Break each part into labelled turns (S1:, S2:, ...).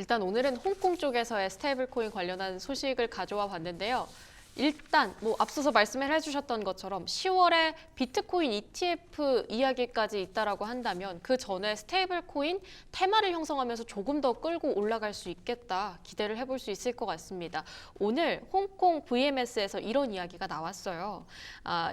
S1: 일단 오늘은 홍콩 쪽에서의 스테이블 코인 관련한 소식을 가져와 봤는데요. 일단 앞서서 말씀을 해주셨던 것처럼 10월에 비트코인 ETF 이야기까지 있다라고 한다면 그 전에 스테이블 코인 테마를 형성하면서 조금 더 끌고 올라갈 수 있겠다 기대를 해볼 수 있을 것 같습니다. 오늘 홍콩 VMS에서 이런 이야기가 나왔어요.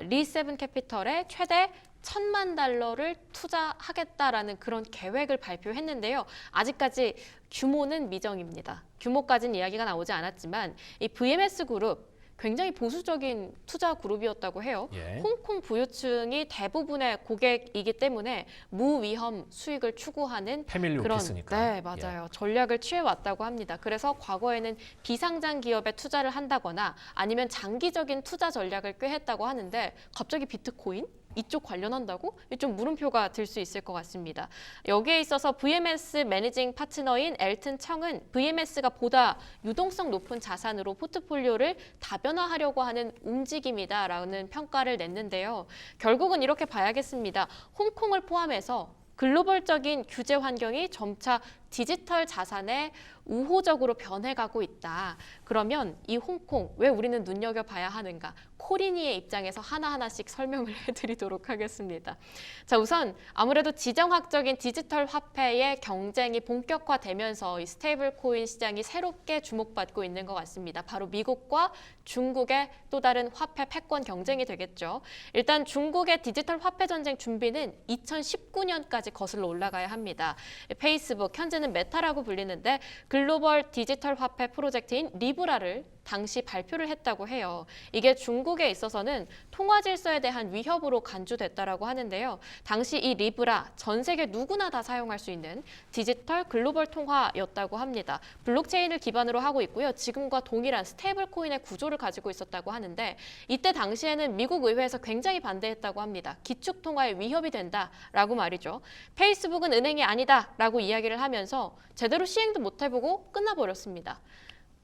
S1: 리세븐 캐피털의 최대 1,000만 달러를 투자하겠다라는 그런 계획을 발표했는데요. 아직까지 규모는 미정입니다. 규모까지는 이야기가 나오지 않았지만 이 VMS 그룹 굉장히 보수적인 투자 그룹이었다고 해요. 홍콩 부유층이 대부분의 고객이기 때문에 무위험 수익을 추구하는
S2: 패밀리
S1: 그런
S2: 오피스니까.
S1: 네, 맞아요. 전략을 취해왔다고 합니다. 그래서 과거에는 비상장 기업에 투자를 한다거나 아니면 장기적인 투자 전략을 꾀했다고 하는데 갑자기 비트코인? 이쪽 관련한다고? 좀 물음표가 들 수 있을 것 같습니다. 여기에 있어서 VMS 매니징 파트너인 엘튼 청은 VMS가 보다 유동성 높은 자산으로 포트폴리오를 다변화하려고 하는 움직임이다라는 평가를 냈는데요. 결국은 이렇게 봐야겠습니다. 홍콩을 포함해서 글로벌적인 규제 환경이 점차 디지털 자산에 우호적으로 변해가고 있다. 그러면 이 홍콩 왜 우리는 눈여겨봐야 하는가? 코리니의 입장에서 하나하나씩 설명을 해드리도록 하겠습니다. 자, 우선 아무래도 지정학적인 디지털 화폐의 경쟁이 본격화되면서 이 스테이블 코인 시장이 새롭게 주목받고 있는 것 같습니다. 바로 미국과 중국의 또 다른 화폐 패권 경쟁이 되겠죠. 일단 중국의 디지털 화폐 전쟁 준비는 2019년까지 거슬러 올라가야 합니다. 페이스북, 현재는 메타라고 불리는데 글로벌 디지털 화폐 프로젝트인 리브라를 당시 발표를 했다고 해요. 이게 중국에 있어서는 통화 질서에 대한 위협으로 간주됐다라고 하는데요. 당시 이 리브라 전 세계 누구나 다 사용할 수 있는 디지털 글로벌 통화였다고 합니다. 블록체인을 기반으로 하고 있고요. 지금과 동일한 스테이블 코인의 구조를 가지고 있었다고 하는데 이때 당시에는 미국 의회에서 굉장히 반대했다고 합니다. 기축 통화에 위협이 된다라고 말이죠. 페이스북은 은행이 아니다라고 이야기를 하면서 제대로 시행도 못 해보고 끝나버렸습니다.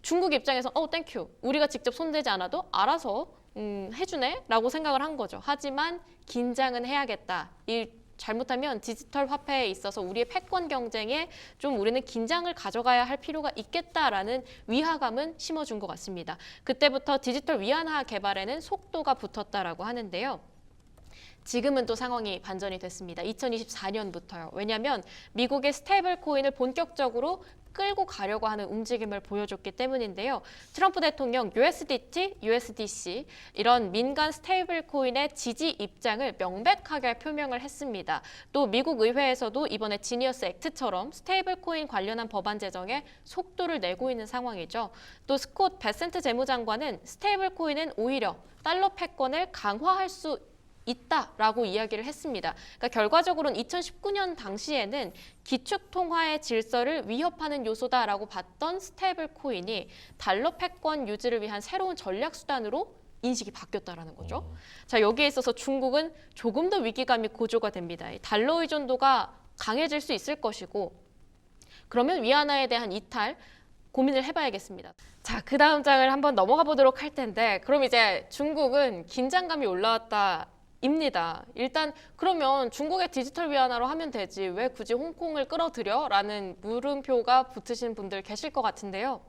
S1: 중국 입장에서 땡큐 우리가 직접 손대지 않아도 알아서 해주네 라고 생각을 한 거죠. 하지만 긴장은 해야겠다. 잘못하면 디지털 화폐에 있어서 우리의 패권 경쟁에 좀 우리는 긴장을 가져가야 할 필요가 있겠다라는 위화감은 심어준 것 같습니다. 그때부터 디지털 위안화 개발에는 속도가 붙었다라고 하는데요. 지금은 또 상황이 반전이 됐습니다. 2024년부터요. 왜냐하면 미국의 스테이블 코인을 본격적으로 끌고 가려고 하는 움직임을 보여줬기 때문인데요. 트럼프 대통령 USDT, USDC 이런 민간 스테이블 코인의 지지 입장을 명백하게 표명을 했습니다. 또 미국 의회에서도 이번에 지니어스 액트처럼 스테이블 코인 관련한 법안 제정에 속도를 내고 있는 상황이죠. 또 스콧 베센트 재무장관은 스테이블 코인은 오히려 달러 패권을 강화할 수 있다라고 이야기를 했습니다. 그러니까 결과적으로는 2019년 당시에는 기축 통화의 질서를 위협하는 요소다라고 봤던 스테이블 코인이 달러 패권 유지를 위한 새로운 전략 수단으로 인식이 바뀌었다라는 거죠. 자, 여기에 있어서 중국은 조금 더 위기감이 고조가 됩니다. 달러 의존도가 강해질 수 있을 것이고 그러면 위안화에 대한 이탈 고민을 해봐야겠습니다. 자, 그 다음 장을 한번 넘어가 보도록 할 텐데 그럼 이제 중국은 긴장감이 올라왔다 입니다. 일단 그러면 중국의 디지털 위안화로 하면 되지 왜 굳이 홍콩을 끌어들여? 라는 물음표가 붙으신 분들 계실 것 같은데요.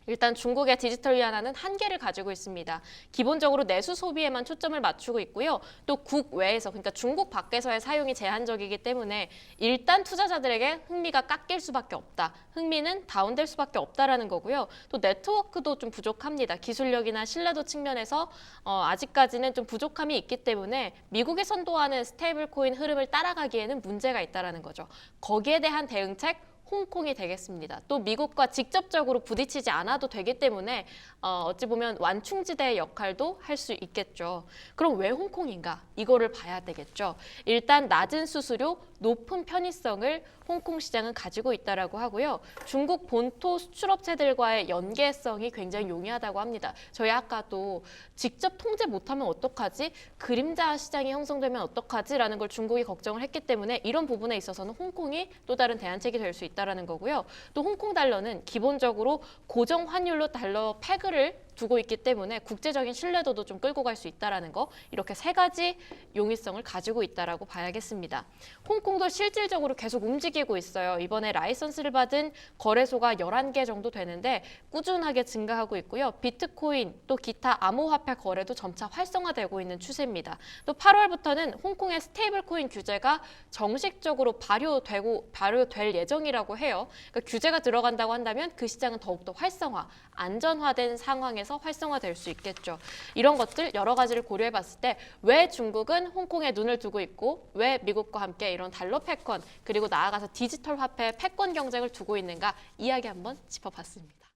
S1: 일단 중국의 디지털 위안화는 한계를 가지고 있습니다. 기본적으로 내수 소비에만 초점을 맞추고 있고요. 또 국외에서 그러니까 중국 밖에서의 사용이 제한적이기 때문에 일단 투자자들에게 흥미가 깎일 수밖에 없다. 흥미는 다운될 수밖에 없다라는 거고요. 또 네트워크도 좀 부족합니다. 기술력이나 신뢰도 측면에서 아직까지는 좀 부족함이 있기 때문에 미국이 선도하는 스테이블 코인 흐름을 따라가기에는 문제가 있다라는 거죠. 거기에 대한 대응책 홍콩이 되겠습니다. 또 미국과 직접적으로 부딪히지 않아도 되기 때문에 어찌 보면 완충지대의 역할도 할 수 있겠죠. 그럼 왜 홍콩인가? 이거를 봐야 되겠죠. 일단 낮은 수수료, 높은 편의성을 홍콩 시장은 가지고 있다라고 하고요. 중국 본토 수출업체들과의 연계성이 굉장히 용이하다고 합니다. 저희 아까도 직접 통제 못하면 어떡하지? 그림자 시장이 형성되면 어떡하지? 라는 걸 중국이 걱정을 했기 때문에 이런 부분에 있어서는 홍콩이 또 다른 대안책이 될 수 있다는 거고요. 또 홍콩 달러는 기본적으로 고정 환율로 달러 패그를 두고 있기 때문에 국제적인 신뢰도도 좀 끌고 갈 수 있다라는 거, 이렇게 세 가지 용이성을 가지고 있다라고 봐야겠습니다. 홍콩도 실질적으로 계속 움직이고 있어요. 이번에 라이선스를 받은 거래소가 11개 정도 되는데 꾸준하게 증가하고 있고요. 비트코인 또 기타 암호화폐 거래도 점차 활성화되고 있는 추세입니다. 또 8월부터는 홍콩의 스테이블 코인 규제가 정식적으로 발효될 예정이라고 해요. 그러니까 규제가 들어간다고 한다면 그 시장은 더욱더 활성화, 안전화된 상황에서 활성화될 수 있겠죠. 이런 것들 여러 가지를 고려해 봤을 때 왜 중국은 홍콩에 눈을 두고 있고 왜 미국과 함께 이런 달러 패권 그리고 나아가서 디지털 화폐 패권 경쟁을 두고 있는가 이야기 한번 짚어봤습니다.